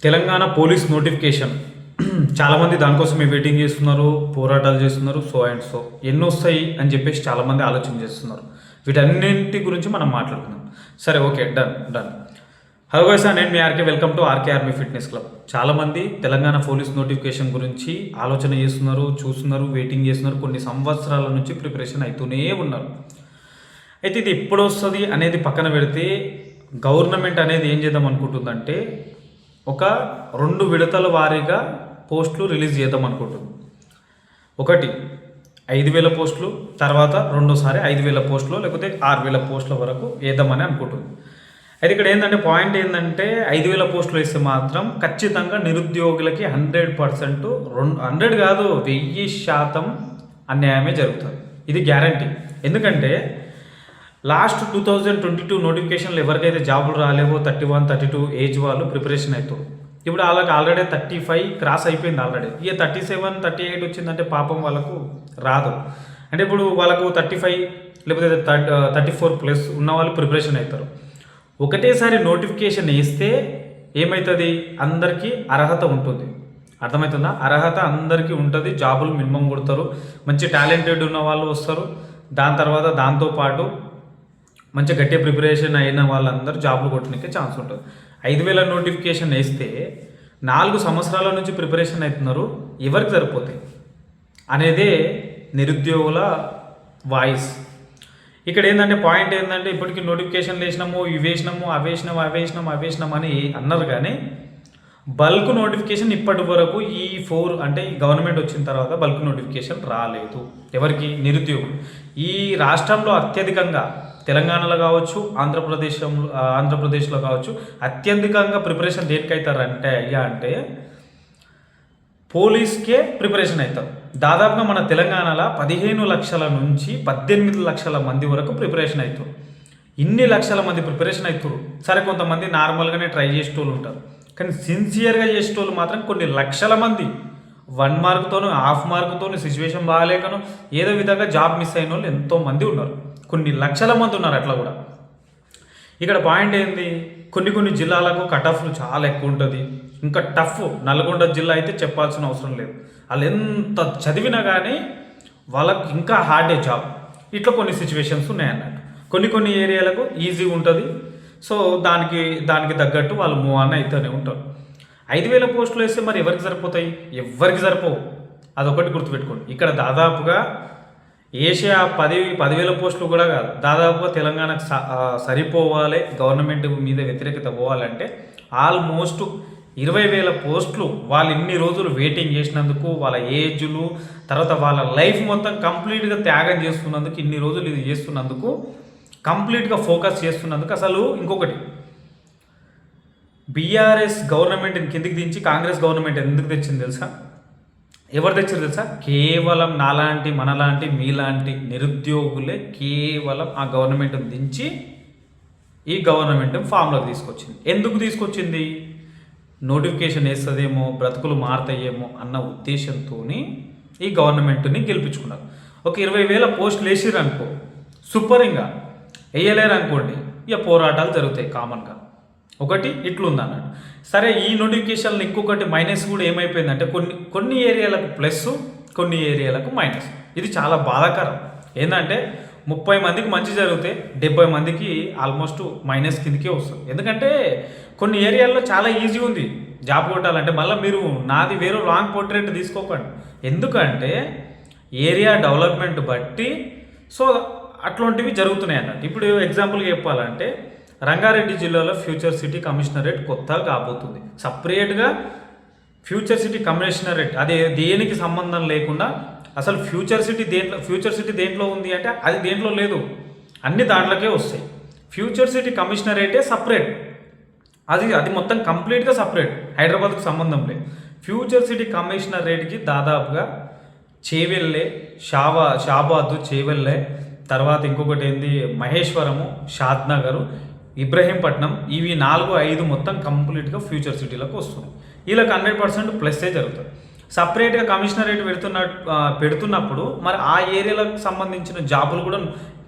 Telangana police notification చాలామంది దానికోసమే waiting చేస్తున్నారు, పోరాటాలు చేస్తున్నారు. సో అండ్ సో ఎన్ని వస్తాయి అని చెప్పేసి చాలామంది ఆలోచన చేస్తున్నారు. వీటన్నింటి గురించి మనం మాట్లాడుకుందాం. సరే, ఓకే, డన్. హలో గైస్, నేను మీ RK. Welcome to RK army fitness club. చాలామంది తెలంగాణ పోలీస్ నోటిఫికేషన్ గురించి ఆలోచన చేస్తున్నారు, చూస్తున్నారు, వెయిటింగ్ చేస్తున్నారు. కొన్ని సంవత్సరాల నుంచి ప్రిపరేషన్ అవుతూనే ఉన్నారు. అయితే ఇది ఎప్పుడు వస్తుంది అనేది పక్కన పెడితే గవర్నమెంట్ అనేది ఏం చేద్దాం అనుకుంటుందంటే ఒక 2 విడతల వారీగా పోస్టులు రిలీజ్ చేద్దాం అనుకుంటుంది. ఒకటి 5,000 పోస్టులు, తర్వాత రెండోసారి 5,000 పోస్టులు, లేకపోతే 6,000 పోస్టుల వరకు వేద్దామని అనుకుంటుంది. అయితే ఇక్కడ ఏంటంటే పాయింట్ ఏంటంటే 5,000 పోస్టులు వేస్తే మాత్రం ఖచ్చితంగా నిరుద్యోగులకి 100%, 100 కాదు 1000% అన్యాయమే జరుగుతుంది. ఇది గ్యారంటీ. ఎందుకంటే లాస్ట్ 2022 నోటిఫికేషన్లు ఎవరికైతే జాబులు రాలేవో 31, 32 ఏజ్ వాళ్ళు ప్రిపరేషన్ అవుతారు. ఇప్పుడు వాళ్ళకి ఆల్రెడీ 35 క్రాస్ అయిపోయింది ఆల్రెడీ. ఇక 37, 38 వచ్చిందంటే పాపం వాళ్ళకు రాదు. అంటే ఇప్పుడు వాళ్ళకు 35 లేకపోతే 34+ ఉన్న వాళ్ళు ప్రిపరేషన్ అవుతారు. ఒకటేసారి నోటిఫికేషన్ వేస్తే ఏమవుతుంది, అందరికీ అర్హత ఉంటుంది. అర్థమవుతుందా? అర్హత అందరికీ ఉంటుంది. జాబులు మినిమం కొడతారు. మంచి టాలెంటెడ్ ఉన్న వాళ్ళు వస్తారు. దాని తర్వాత దాంతోపాటు మంచి గట్టి ప్రిపరేషన్ అయిన వాళ్ళందరూ జాబులు కొట్టడానికి ఛాన్స్ ఉంటుంది. 5,000 నోటిఫికేషన్ వేస్తే 4 సంవత్సరాల నుంచి ప్రిపరేషన్ అవుతున్నారు, ఎవరికి సరిపోతాయి అనేదే నిరుద్యోగుల వాయిస్. ఇక్కడ ఏంటంటే పాయింట్ ఏంటంటే ఇప్పటికీ నోటిఫికేషన్లు వేసినాము, ఇవి వేసినాము, అవేసినాం అని అన్నారు. కానీ బల్క్ నోటిఫికేషన్ ఇప్పటి వరకు ఈ గవర్నమెంట్ వచ్చిన తర్వాత బల్క్ నోటిఫికేషన్ రాలేదు ఎవరికి, నిరుద్యోగులు. ఈ రాష్ట్రంలో అత్యధికంగా తెలంగాణలో కావచ్చు, ఆంధ్రప్రదేశ్లో కావచ్చు అత్యధికంగా ప్రిపరేషన్ దేనికి అవుతారంటే అంటే పోలీస్కే ప్రిపరేషన్ అవుతారు. దాదాపుగా మన తెలంగాణలో 15 లక్షల నుంచి 18 లక్షల మంది వరకు ప్రిపరేషన్ అవుతారు. ఇన్ని లక్షల మంది ప్రిపరేషన్ అవుతారు. సరే, కొంతమంది నార్మల్గానే ట్రై చేసేటోళ్ళు ఉంటారు, కానీ సిన్సియర్గా చేసేటోళ్ళు మాత్రం కొన్ని లక్షల మంది 1 మార్కుతోనూ 1/2 మార్కుతోనూ సిచ్యువేషన్ బాగాలేకను ఏదో విధంగా జాబ్ మిస్ అయిన వాళ్ళు ఎంతోమంది ఉన్నారు. కొన్ని లక్షల మంది ఉన్నారు. అట్లా కూడా ఇక్కడ పాయింట్ ఏంది, కొన్ని జిల్లాలకు కట్ ఆఫ్లు చాలా ఎక్కువ ఉంటుంది. ఇంకా టఫ్. నల్గొండ జిల్లా అయితే చెప్పాల్సిన అవసరం లేదు. వాళ్ళు ఎంత చదివినా కానీ వాళ్ళకి ఇంకా హార్డే జాబ్. ఇట్లా కొన్ని సిచ్యువేషన్స్ ఉన్నాయన్నట్టు. కొన్ని ఏరియాలకు ఈజీగా ఉంటుంది. సో దానికి తగ్గట్టు వాళ్ళు మూవ్ అన్న అయితేనే ఉంటారు. 5,000 పోస్టులు వేస్తే మరి ఎవరికి సరిపోతాయి? ఎవరికి సరిపోవు. అదొకటి గుర్తుపెట్టుకోండి. ఇక్కడ దాదాపుగా ఏషియా 10,000 పోస్టులు కూడా కాదు, దాదాపుగా తెలంగాణకు సరిపోవాలి, గవర్నమెంట్ మీద వ్యతిరేకత పోవాలంటే ఆల్మోస్ట్ 20,000 పోస్టులు వాళ్ళు ఇన్ని రోజులు వెయిటింగ్ చేసినందుకు, వాళ్ళ ఏజ్లు, తర్వాత వాళ్ళ లైఫ్ మొత్తం కంప్లీట్గా త్యాగం చేస్తున్నందుకు, ఇన్ని రోజులు ఇది చేస్తున్నందుకు, కంప్లీట్గా ఫోకస్ చేస్తున్నందుకు. అసలు ఇంకొకటి, బీఆర్ఎస్ గవర్నమెంట్ని కిందికి దించి కాంగ్రెస్ గవర్నమెంట్ ఎందుకు తెచ్చింది తెలుసా? ఎవరు తెచ్చారు తెలుసా? కేవలం నాలాంటి, మనలాంటి, మీలాంటి నిరుద్యోగులే కేవలం ఆ గవర్నమెంట్ని దించి ఈ గవర్నమెంట్ ఫామ్లోకి తీసుకొచ్చింది. ఎందుకు తీసుకొచ్చింది? నోటిఫికేషన్ వేస్తుందేమో, బ్రతుకులు మారుతాయేమో అన్న ఉద్దేశంతో ఈ గవర్నమెంట్ని గెలిపించుకున్నారు. ఒక 20,000 పోస్టులు వేసిర్రు అనుకో, సూపర్. ఇంకా వేయలేరు అనుకోండి, ఇక పోరాటాలు జరుగుతాయి కామన్గా. ఒకటి ఇట్లుంది అన్నట్టు. సరే, ఈ నోటిఫికేషన్లు ఇంకొకటి మైనస్ కూడా ఏమైపోయిందంటే కొన్ని ఏరియాలకు ప్లస్, కొన్ని ఏరియాలకు మైనస్. ఇది చాలా బాధాకరం. ఏంటంటే 30 మందికి మంచి జరిగితే 70 మందికి ఆల్మోస్ట్ మైనస్ కిందకే వస్తుంది. ఎందుకంటే కొన్ని ఏరియాల్లో చాలా ఈజీ ఉంది జాబ్ కొట్టాలంటే. మళ్ళీ మీరు నాది వేరే రాంగ్ పోర్ట్రేట్ తీసుకోకండి. ఎందుకంటే ఏరియా డెవలప్మెంట్ బట్టి సో అట్లాంటివి జరుగుతున్నాయి అన్నట్టు. ఇప్పుడు ఎగ్జాంపుల్గా చెప్పాలంటే రంగారెడ్డి జిల్లాలో ఫ్యూచర్ సిటీ కమిషనరేట్ కొత్తగా కాబోతుంది. సపరేట్గా ఫ్యూచర్ సిటీ కమిషనరేట్, అదే దేనికి సంబంధం లేకుండా అసలు ఫ్యూచర్ సిటీ దేంట్లో ఉంది అంటే అది దేంట్లో లేదు, అన్ని దాంట్లోకే వస్తాయి. ఫ్యూచర్ సిటీ కమిషనరేటే సపరేట్, అది మొత్తం కంప్లీట్గా సపరేట్, హైదరాబాద్కు సంబంధం లేదు. ఫ్యూచర్ సిటీ కమిషనరేట్కి దాదాపుగా చేవెళ్ళే, షాబాదు, చేవెళ్ళే, తర్వాత ఇంకొకటి ఏంది మహేశ్వరము, షాద్నగరు, ఇబ్రహీంపట్నం, ఇవి 4, 5 మొత్తం కంప్లీట్గా ఫ్యూచర్ సిటీలకు వస్తుంది. వీళ్ళకి 100% ప్లస్సే జరుగుతుంది. సపరేట్గా కమిషనరేట్ పెడుతున్నప్పుడు మరి ఆ ఏరియాలకు సంబంధించిన జాబులు కూడా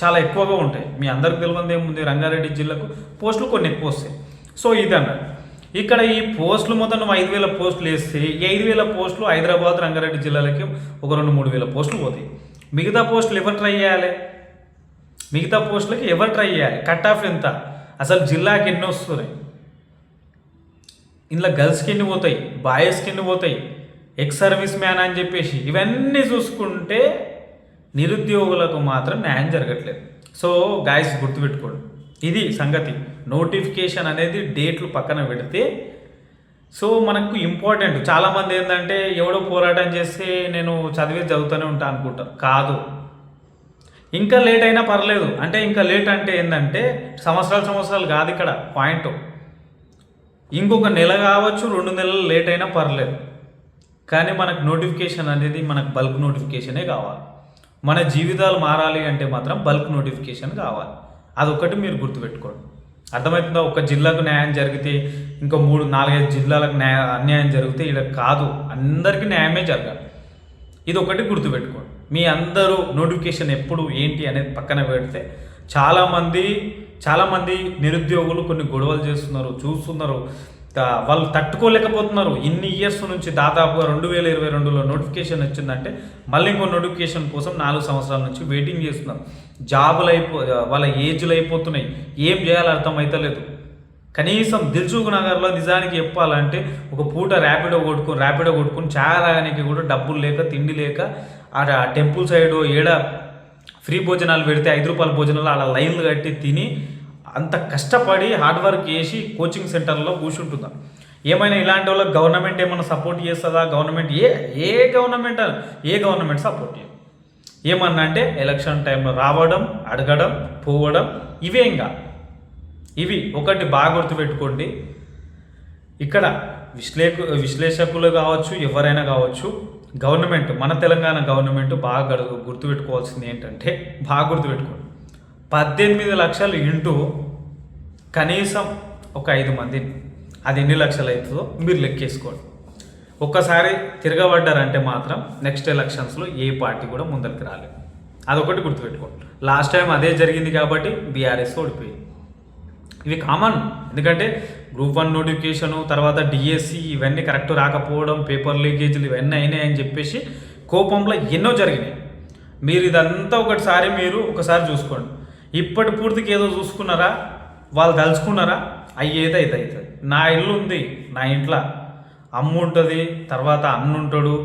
చాలా ఎక్కువగా ఉంటాయి. మీ అందరికి తెలియదు ఏముంది, రంగారెడ్డి జిల్లాకు పోస్టులు కొన్ని ఎక్కువ వస్తాయి. సో ఇది అన్నట్టు. ఇక్కడ ఈ పోస్టులు మొత్తం నువ్వు 5,000 పోస్టులు వేస్తే ఈ 5,000 పోస్టులు హైదరాబాద్ రంగారెడ్డి జిల్లాలకి ఒక 2-3 వేల పోస్టులు పోతాయి. మిగతా పోస్టులు ఎవరు ట్రై చేయాలి? మిగతా పోస్టులకి ఎవరు ట్రై చేయాలి? కట్ ఆఫ్ ఎంత? అసలు జిల్లాకి ఎన్ని వస్తున్నాయి? ఇందులో గర్ల్స్కి ఎన్ని పోతాయి, బాయ్స్కి ఎన్ని పోతాయి, ఎక్స్ సర్వీస్ మ్యాన్ అని చెప్పేసి ఇవన్నీ చూసుకుంటే నిరుద్యోగులకు మాత్రం న్యాయం జరగట్లేదు. సో గాయస్ గుర్తుపెట్టుకోండి, ఇది సంగతి. నోటిఫికేషన్ అనేది డేట్లు పక్కన పెడితే సో మనకు ఇంపార్టెంట్. చాలామంది ఏంటంటే ఎవడో పోరాటం చేస్తే నేను చదువుతూనే ఉంటా అనుకుంటారు. కాదు, ఇంకా లేట్ అయినా పర్లేదు. అంటే ఇంకా లేట్ అంటే ఏంటంటే సంవత్సరాలు కాదు ఇక్కడ పాయింట్. ఇంకొక నెల కావచ్చు, 2 నెలలు లేట్ అయినా పర్లేదు. కానీ మనకు నోటిఫికేషన్ అనేది మనకు బల్క్ నోటిఫికేషనే కావాలి. మన జీవితాలు మారాలి అంటే మాత్రం బల్క్ నోటిఫికేషన్ కావాలి. అదొకటి మీరు గుర్తుపెట్టుకోండి. అర్థమవుతుందా? ఒక జిల్లాకు న్యాయం జరిగితే ఇంకో 3-4-5 జిల్లాలకు అన్యాయం జరిగితే ఇలా కాదు, అందరికీ న్యాయమే జరగాలి. ఇది ఒకటి గుర్తుపెట్టుకోండి. మీ అందరూ నోటిఫికేషన్ ఎప్పుడు ఏంటి అనేది పక్కన పెడితే చాలామంది నిరుద్యోగులు కొన్ని గొడవలు చేస్తున్నారు, చూస్తున్నారు, వాళ్ళు తట్టుకోలేకపోతున్నారు. ఇన్ని ఇయర్స్ నుంచి దాదాపుగా 2022లో నోటిఫికేషన్ వచ్చిందంటే మళ్ళీ ఇంకో నోటిఫికేషన్ కోసం 4 సంవత్సరాల నుంచి వెయిటింగ్ చేస్తున్నారు. జాబులు వాళ్ళ ఏజ్లు అయిపోతున్నాయి, ఏం చేయాలో అర్థమవుతలేదు. కనీసం దిల్సుఖ్ నగర్లో నిజానికి చెప్పాలంటే ఒక పూట ర్యాపిడో కొట్టుకుని చాలానికి కూడా డబ్బులు లేక తిండి లేక ఆ టెంపుల్ సైడ్ ఫ్రీ భోజనాలు పెడితే 5 రూపాయల భోజనాలు అలా లైన్లు కట్టి తిని అంత కష్టపడి హార్డ్ వర్క్ చేసి కోచింగ్ సెంటర్లో కూర్చుంటుందా? ఏమైనా ఇలాంటి వాళ్ళకి గవర్నమెంట్ ఏమైనా సపోర్ట్ చేస్తుందా? గవర్నమెంట్ ఏ గవర్నమెంట్ సపోర్ట్ చేయదు. ఏమన్నా అంటే ఎలక్షన్ టైంలో రావడం, అడగడం, పోవడం, ఇవి ఒకటి బాగా గుర్తుపెట్టుకోండి. ఇక్కడ విశ్లేషకులు కావచ్చు, ఎవరైనా కావచ్చు, గవర్నమెంట్ మన తెలంగాణ గవర్నమెంట్ బాగా గుర్తుపెట్టుకోవాల్సింది ఏంటంటే, బాగా గుర్తుపెట్టుకోండి, 18 లక్షలు ఇంటూ కనీసం ఒక 5 మందిని, అది ఎన్ని లక్షలు అవుతుందో మీరు లెక్కేసుకోండి. ఒక్కసారి తిరగబడ్డారంటే మాత్రం నెక్స్ట్ ఎలక్షన్స్లో ఏ పార్టీ కూడా ముందరికి రాలేదు. అదొకటి గుర్తుపెట్టుకోండి. లాస్ట్ టైం అదే జరిగింది కాబట్టి బీఆర్ఎస్ ఓడిపోయింది. ఇవి కామన్. ఎందుకంటే గ్రూప్ 1 నోటిఫికేషను, తర్వాత డిఎస్సి ఇవన్నీ కరెక్ట్ రాకపోవడం, పేపర్ లీకేజీలు ఇవన్నీ అయినాయని చెప్పేసి కోపంలో ఎన్నో జరిగినాయి. మీరు ఇదంతా ఒకసారి చూసుకోండి. ఇప్పటి పూర్తికి ఏదో చూసుకున్నారా? వాళ్ళు తలుచుకున్నారా? అయ్యేది అవుతుంది. నా ఇల్లు ఉంది, నా ఇంట్లో అమ్మ ఉంటుంది, తర్వాత అన్న ఉంటాడు,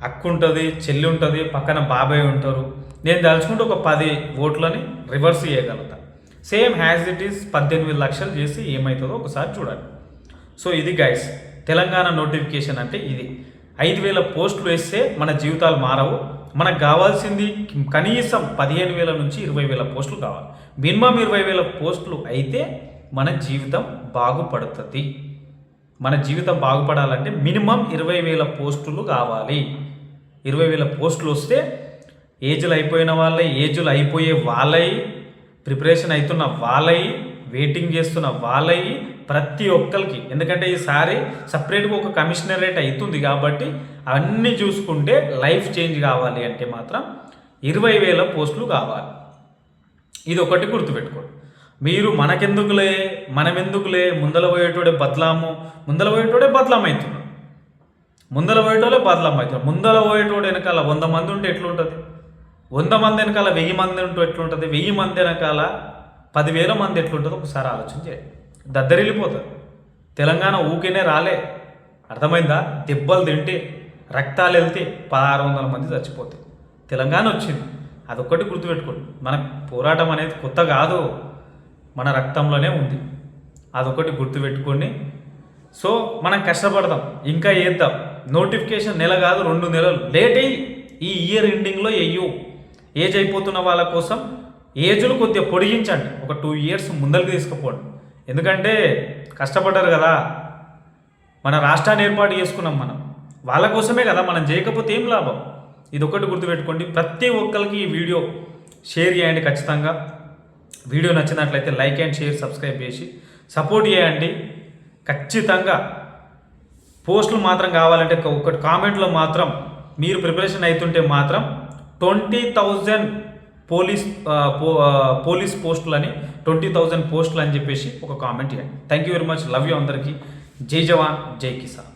అక్క ఉంటుంది, చెల్లి ఉంటుంది, పక్కన బాబాయ్ ఉంటారు. నేను తలుచుకుంటే ఒక 10 ఓట్లని రివర్స్ చేయగలుగుతా. సేమ్ హ్యాజ్ ఇట్ ఈస్ 18 లక్షలు చేసి ఏమవుతుందో ఒకసారి చూడండి. సో ఇది గైస్, తెలంగాణ నోటిఫికేషన్ అంటే ఇది. 5,000 పోస్టులు వేస్తే మన జీవితాలు మారవు. మనకు కావాల్సింది కనీసం 15,000 నుంచి 20,000 పోస్టులు కావాలి. మినిమం 20,000 పోస్టులు అయితే మన జీవితం బాగుపడుతుంది. మన జీవితం బాగుపడాలంటే మినిమం 20,000 పోస్టులు కావాలి. 20,000 పోస్టులు వస్తే ఏజ్లు అయిపోయిన వాళ్ళై, ఏజ్లు అయిపోయే వాళ్ళై, ప్రిపరేషన్ అవుతున్న వాళ్ళై, వెయిటింగ్ చేస్తున్న వాళ్ళై, ప్రతి ఒక్కరికి. ఎందుకంటే ఈసారి సపరేట్గా ఒక కమిషనరేట్ అవుతుంది కాబట్టి అవన్నీ చూసుకుంటే లైఫ్ చేంజ్ కావాలి అంటే మాత్రం 20,000 పోస్టులు కావాలి. ఇది ఒకటి గుర్తుపెట్టుకోండి. మీరు మనమెందుకులే ముందల పోయేటోడే బదలాం అవుతున్నాడు. ముందల పోయేటోడు వెనకాల 100 మంది ఉంటే ఎట్లుంటుంది? 100 మంది వెనకాల 1000 మంది ఉంటే ఎట్లుంటుంది? 1000 మంది వెనకాల 10,000 మంది ఎట్లుంటుందో ఒకసారి ఆలోచన చేయండి. దద్దరిల్లిపోతుంది. తెలంగాణ ఊకేనే రాలే, అర్థమైందా? దెబ్బలు తింటే, రక్తాలు వెళ్తే 1600 మంది చచ్చిపోతాయి. తెలంగాణ వచ్చింది, అదొక్కటి గుర్తుపెట్టుకోండి. మన పోరాటం అనేది కొత్త కాదు, మన రక్తంలోనే ఉంది. అదొకటి గుర్తుపెట్టుకోండి. సో మనం కష్టపడదాం, ఇంకా వేద్దాం. నోటిఫికేషన్ నెల కాదు 2 నెలలు లేట్ అయ్యి ఈ ఇయర్ ఎండింగ్లో ఏజ్ అయిపోతున్న వాళ్ళ కోసం ఏజ్లు కొద్దిగా పొడిగించండి. ఒక 2 ఇయర్స్ ముందరికి తీసుకుపోండి. ఎందుకంటే కష్టపడ్డారు కదా, మన రాష్ట్రాన్ని ఏర్పాటు చేసుకున్నాం మనం, వాళ్ళ కోసమే కదా. మనం చేయకపోతే ఏం లాభం? ఇది ఒకటి గుర్తుపెట్టుకోండి. ప్రతి ఒక్కరికి ఈ వీడియో షేర్ చేయండి. ఖచ్చితంగా వీడియో నచ్చినట్లయితే లైక్ అండ్ షేర్, సబ్స్క్రైబ్ చేసి సపోర్ట్ చేయండి. ఖచ్చితంగా పోస్టులు మాత్రం కావాలంటే ఒకటి కామెంట్లో మాత్రం మీరు ప్రిపరేషన్ అవుతుంటే మాత్రం 20,000 పోలీస్ పోస్టులు అని 20,000 పోస్టులు అని చెప్పేసి ఒక కామెంట్ చేయండి. Thank you very much. Love you అందరికీ. జై జవాన్ జై కిసాన్.